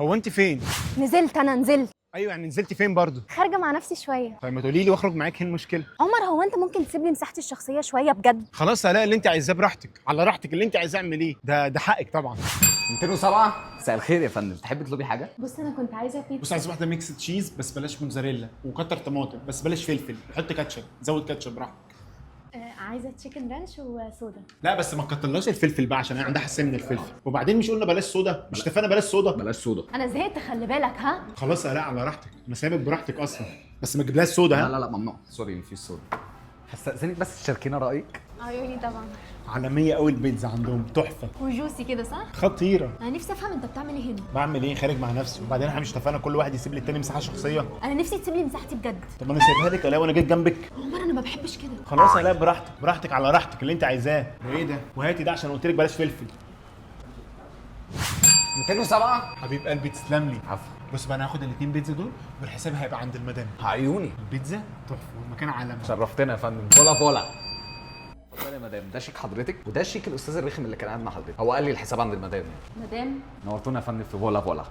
هو انت فين؟ نزلت انا نزلت. ايوه يعني نزلتي فين برضو؟ خارجه مع نفسي شويه. طيب ما تقولي لي واخرج معاك، ايه المشكله؟ عمر هو انت ممكن تسيب لي مساحتي الشخصيه شويه بجد؟ خلاص هلاقي اللي انت عايزاه براحتك، على راحتك، اللي انت عايزاه اعمليه، ده حقك طبعا. 207. مساء الخير يا فندم، تحبي تطلبي حاجه؟ بص انا كنت عايزه بص بيتزا. عايز واحده ميكس تشيز بس بلاش موتزاريلا، وكتر طماطم بس بلاش فلفل، حط كاتشب، زود كاتشب براحتك. عايزه تشيكن رانش وصودا. لا بس ما تكترلاش الفلفل بقى عشان هي عندها حساسيه من الفلفل، وبعدين مش قلنا بلاش صودا؟ مش اتفقنا بلاش صودا؟ بلاش صودا. انا زهقت خلي بالك ها. خلاص هلاقي على راحتك، انا سايبك براحتك اصلا، بس ما تجيبلهاش صودا لا ها؟ لا لا ممنوع، سوري مفيش صودا. هستأذنك بس تشاركينا رأيك؟ عيوني طبعا. عالميه قوي البيتزا عندهم، تحفه وجوسي كده صح؟ خطيره. انا نفسي افهم انت بتعمل ايه هنا. بعمل ايه؟ خارج مع نفسي، وبعدين احنا مش اتفقنا كل واحد يسيب للتاني مساحه شخصيه؟ انا نفسي تسيب لي مساحتي بجد. طب انا سايبها لك الاقي وانا جيت جنبك. عمر انا ما بحبش كده. خلاص هلاقي براحتك، براحتك على راحتك اللي انت عايزاه. وايه ده؟ وهاتي ده عشان قلت لك بلاش فلفل. 207. حبيب قلبي تسلم لي. عفوا. بص بقى انا هاخد الاثنين بيتزا دول والحساب هيبقى عند المدام. عيوني. البيتزا تحفه والمكان عالمي. شرفتنا يا فندم. فولا فولا. اتفضلي يا مدام، ده شيك حضرتك وده شيك الاستاذ الرخم اللي كان قاعد مع حضرتك. هو قال لي الحساب عند المدام. مدام. نورتونا يا فندم في فولا فولا.